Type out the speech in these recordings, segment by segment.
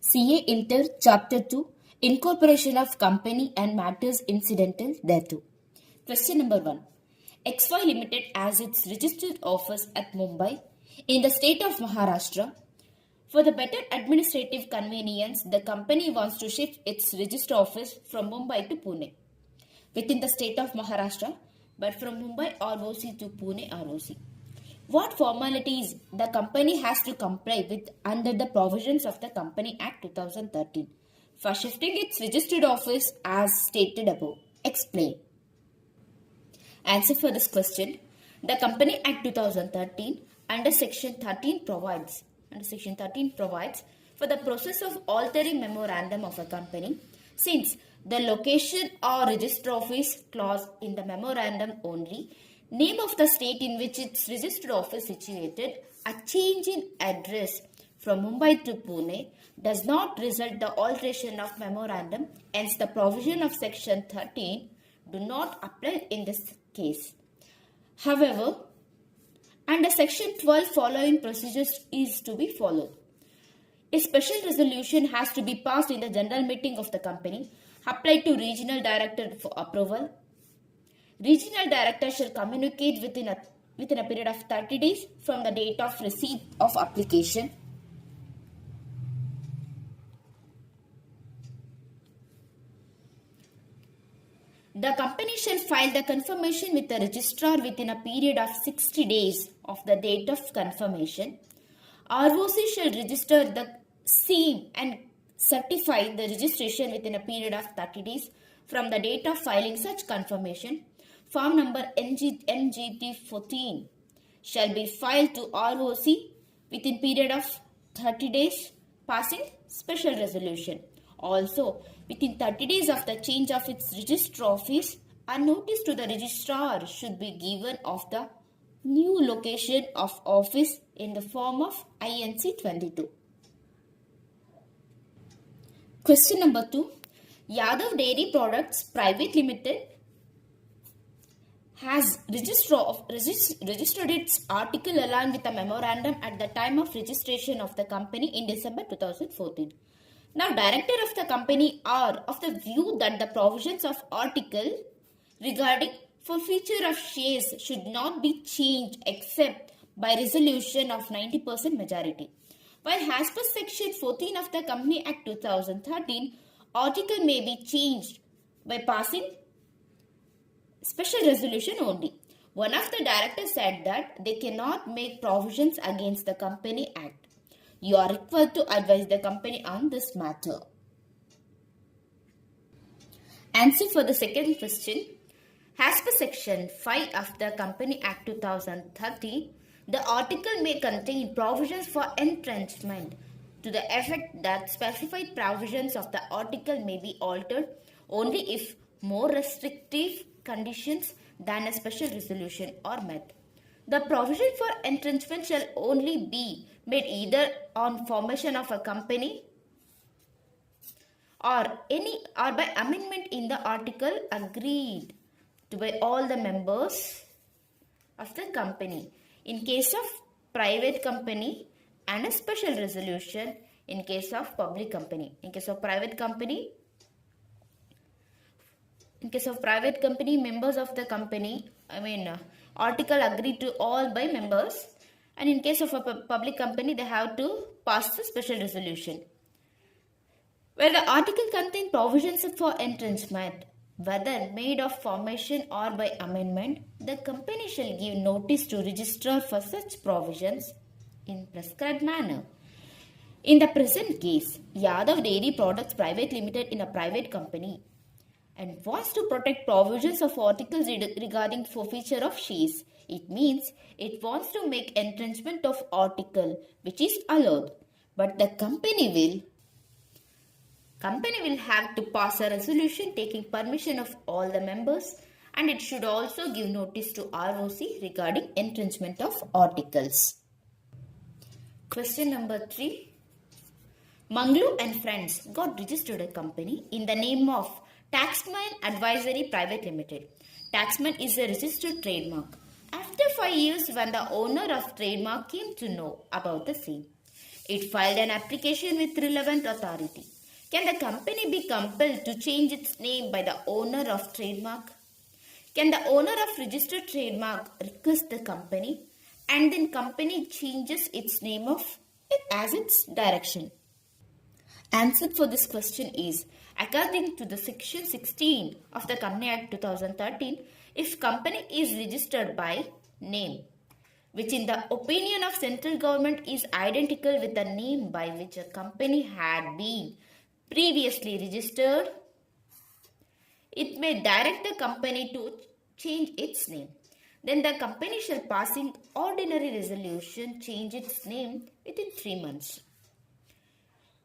CA Inter Chapter 2 Incorporation of Company and Matters Incidental thereto. Question number 1. XY Limited has its registered office at Mumbai in the state of Maharashtra. For the better administrative convenience, the company wants to shift its registered office from Mumbai to Pune within the state of Maharashtra, but from Mumbai ROC to Pune ROC. What formalities the company has to comply with under the provisions of the Company Act 2013 for shifting its registered office as stated above? Explain. Answer for this question. The Company Act 2013 under Section 13 provides for the process of altering memorandum of a company, since the location or register office clause in the memorandum only name of the state in which its registered office is situated, a change in address from Mumbai to Pune does not result the alteration of memorandum, hence the provision of section 13 do not apply in this case. However, under section 12 following procedures is to be followed. A special resolution has to be passed in the general meeting of the company, applied to regional director for approval. Regional director shall communicate within a period of 30 days from the date of receipt of application. The company shall file the confirmation with the registrar within a period of 60 days of the date of confirmation. ROC shall register the same and certify the registration within a period of 30 days from the date of filing such confirmation. Form number NGT 14 shall be filed to ROC within period of 30 days passing special resolution. Also, within 30 days of the change of its register office, a notice to the registrar should be given of the new location of office in the form of INC 22. Question number 2. Yadav Dairy Products Private Limited has registered its article aligned with a memorandum at the time of registration of the company in December 2014. Now, director of the company are of the view that the provisions of article regarding forfeiture of shares should not be changed except by resolution of 90% majority. While as per section 14 of the Company Act 2013, article may be changed by passing special resolution only. One of the directors said that they cannot make provisions against the Company Act. You are required to advise the company on this matter. Answer for the second question. As per section 5 of the Company Act 2013, the article may contain provisions for entrenchment to the effect that specified provisions of the article may be altered only if more restrictive conditions than a special resolution are met. The provision for entrenchment shall only be made either on formation of a company or by amendment in the article agreed to by all the members of the company in case of private company, and a special resolution in case of public company. In case of private company, members of the company, article agreed to all by members, and in case of a public company, they have to pass the special resolution. Where the article contains provisions for entrenchment, whether made of formation or by amendment, the company shall give notice to registrar for such provisions in prescribed manner. In the present case, Yadav Dairy Products Private Limited in a private company and wants to protect provisions of articles regarding forfeiture of shares. It means it wants to make entrenchment of article which is allowed, but the company will have to pass a resolution taking permission of all the members, and it should also give notice to ROC regarding entrenchment of articles. Question number 3. Manglu and Friends got registered a company in the name of Taxman Advisory Private Limited. Taxman is a registered trademark. After 5 years, when the owner of trademark came to know about the same, It filed an application with relevant authority. Can the company be compelled to change its name by the owner of trademark? Can the owner of registered trademark request the company and then company changes its name of it as its direction? Answer for this question is, according to the section 16 of the Company Act 2013, if company is registered by name, which in the opinion of central government is identical with the name by which a company had been previously registered, it may direct the company to change its name. Then the company shall passing ordinary resolution change its name within 3 months.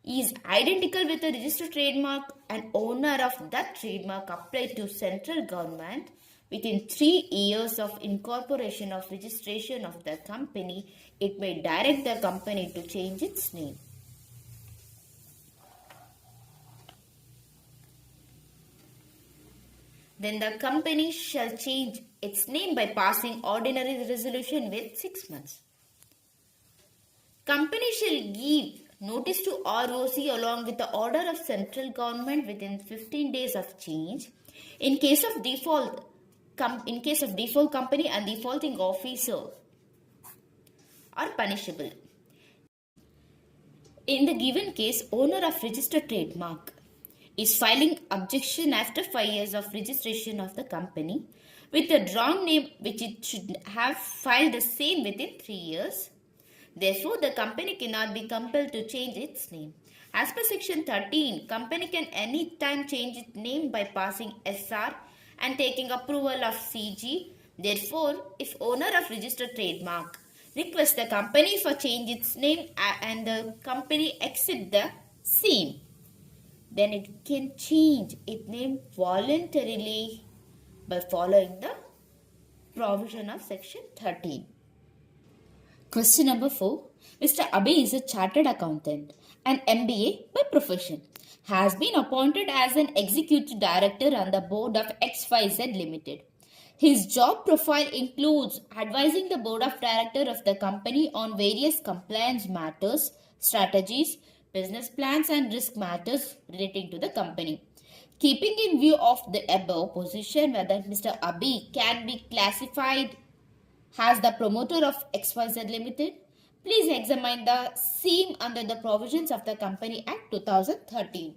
Is identical with a registered trademark and owner of that trademark applied to central government within 3 years of incorporation of registration of the company, it may direct the company to change its name. Then the company shall change its name by passing ordinary resolution with 6 months. Company shall give notice to ROC along with the order of central government within 15 days of change. In case of default, company and defaulting officer are punishable. In the given case, owner of registered trademark is filing objection after 5 years of registration of the company with a wrong name which it should have filed the same within 3 years. Therefore, the company cannot be compelled to change its name. As per section 13, company can any time change its name by passing SR and taking approval of CG. Therefore, if owner of registered trademark requests the company for change its name and the company accept the same, then it can change its name voluntarily by following the provision of section 13. Question number 4. Mr. Abhi is a chartered accountant and MBA by profession. Has been appointed as an executive director on the board of XYZ Limited. His job profile includes advising the board of directors of the company on various compliance matters, strategies, business plans and risk matters relating to the company. Keeping in view of the above position, whether Mr. Abhi can be classified as the promoter of XYZ Limited, please examine the same under the provisions of the Company Act 2013.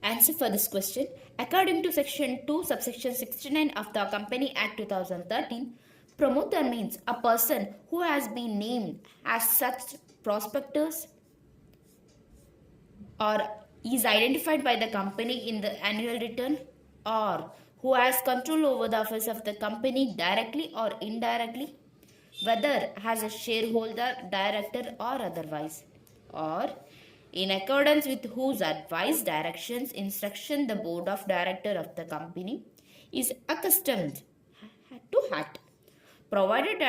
Answer for this question. According to section 2 subsection 69 of the Company Act 2013, promoter means a person who has been named as such prospectus or is identified by the company in the annual return, or who has control over the affairs of the company directly or indirectly, whether as a shareholder, director or otherwise, or in accordance with whose advice, directions, instruction the board of directors of the company is accustomed to act, provided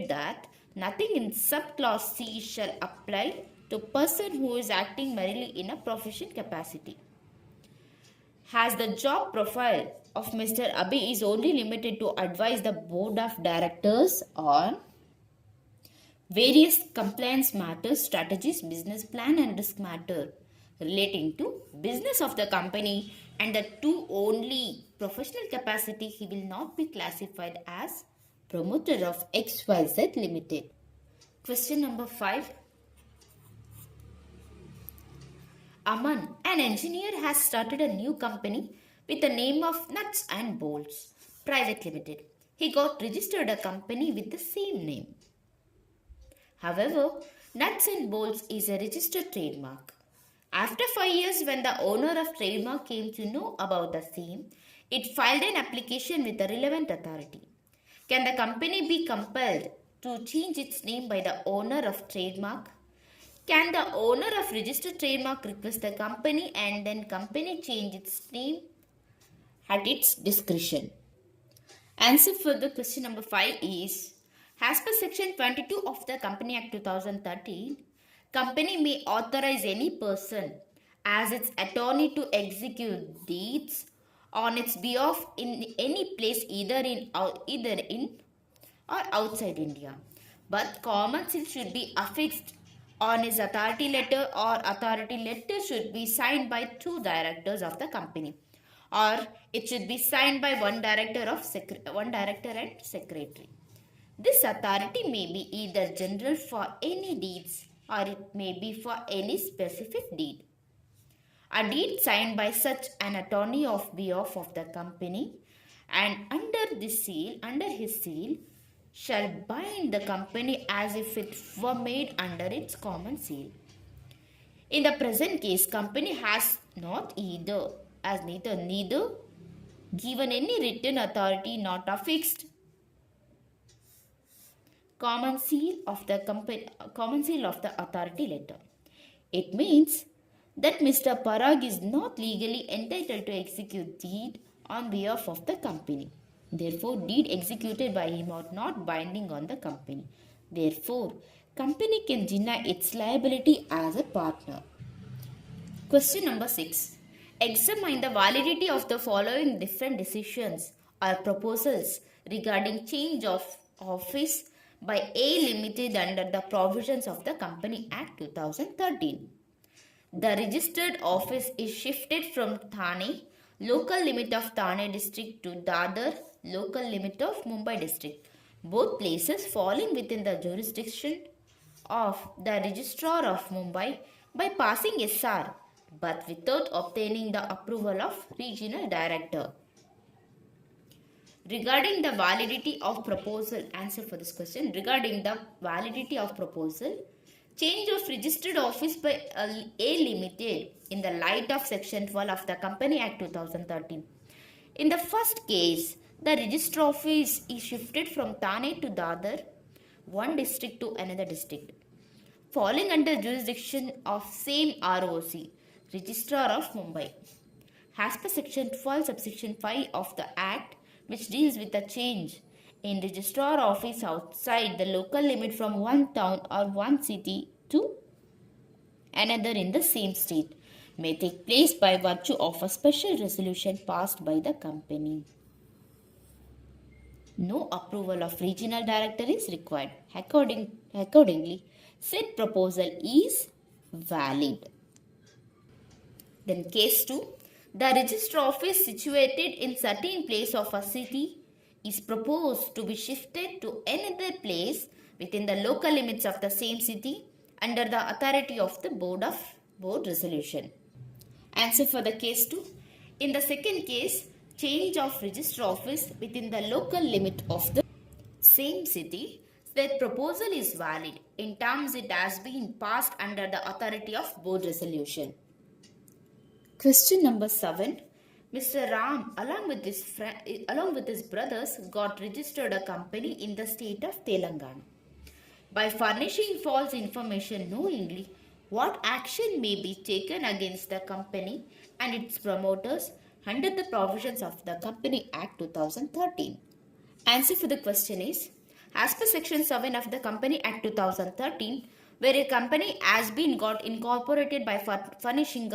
that nothing in subclause C shall apply to person who is acting merely in a profession capacity. Has the job profile of Mr. Abhi is only limited to advise the board of directors on various compliance matters, strategies, business plan and risk matter relating to business of the company, and the two only professional capacity, he will not be classified as promoter of XYZ Limited. Question number 5. Aman, an engineer, has started a new company with the name of Nuts and Bolts Private Limited. He got registered a company with the same name. However, Nuts and Bolts is a registered trademark. After 5 years, when the owner of trademark came to know about the same, it filed an application with the relevant authority. Can the company be compelled to change its name by the owner of trademark? Can the owner of registered trademark request the company and then company change its name at its discretion? Answer for the question number 5 is, as per section 22 of the Company Act 2013, company may authorize any person as its attorney to execute deeds on its behalf in any place either in or outside India, but common seal should be affixed on his authority letter, or authority letter should be signed by two directors of the company, or it should be signed by one director and secretary. This authority may be either general for any deeds, or it may be for any specific deed. A deed signed by such an attorney of behalf of the company and under his seal, shall bind the company as if it were made under its common seal. In the present case, company has neither given any written authority not affixed common seal of the authority letter. It means that Mr. Parag is not legally entitled to execute deed on behalf of the company. Therefore, deed executed by him are not binding on the company. Therefore, company can deny its liability as a partner. Question number 6. Examine the validity of the following different decisions or proposals regarding change of office by A Limited under the provisions of the Company Act 2013. The registered office is shifted from Thane, local limit of Thane district, to Dadar, local limit of Mumbai district, both places falling within the jurisdiction of the Registrar of Mumbai, by passing SR, but without obtaining the approval of Regional Director. Regarding the validity of proposal, answer for this question. Regarding the validity of proposal, change of registered office by A Limited in the light of Section 12 of the Company Act 2013. In the first case, the registered office is shifted from Thane to Dadar, one district to another district, falling under jurisdiction of same ROC, Registrar of Mumbai. As per Section 12, subsection 5 of the Act, which deals with the change in registrar office outside the local limit from one town or one city to another in the same state, may take place by virtue of a special resolution passed by the company. No approval of regional director is required. Accordingly, said proposal is valid. Then case 2. The register office situated in certain place of a city is proposed to be shifted to another place within the local limits of the same city under the authority of the board resolution. Answer for the case 2. In the second case, change of register office within the local limit of the same city, that proposal is valid in terms it has been passed under the authority of board resolution. Question number 7. Mr. Ram, along with his brothers, got registered a company in the state of Telangana. By furnishing false information knowingly, what action may be taken against the company and its promoters under the provisions of the Company Act 2013? Answer for the question is, as per Section 7 of the Company Act 2013, where a company has been got incorporated by furnishing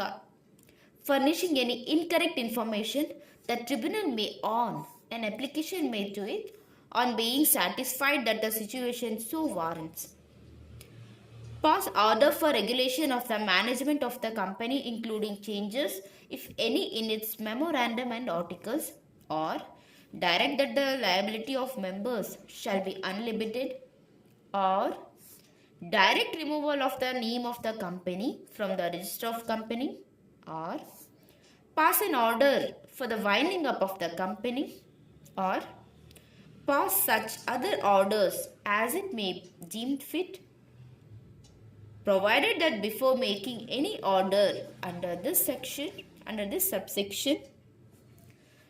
any incorrect information, the tribunal may on an application made to it on being satisfied that the situation so warrants, pass order for regulation of the management of the company, including changes, if any, in its memorandum and articles, or direct that the liability of members shall be unlimited, or direct removal of the name of the company from the register of company, or pass an order for the winding up of the company, or pass such other orders as it may deem fit, provided that before making any order under this subsection,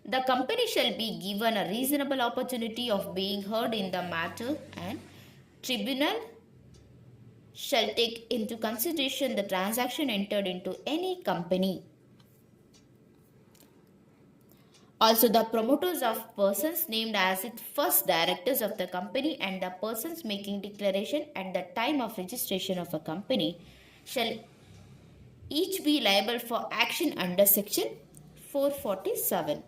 the company shall be given a reasonable opportunity of being heard in the matter, and tribunal shall take into consideration the transaction entered into any company. Also, the promoters of persons named as its first directors of the company and the persons making declaration at the time of registration of a company shall each be liable for action under Section 447.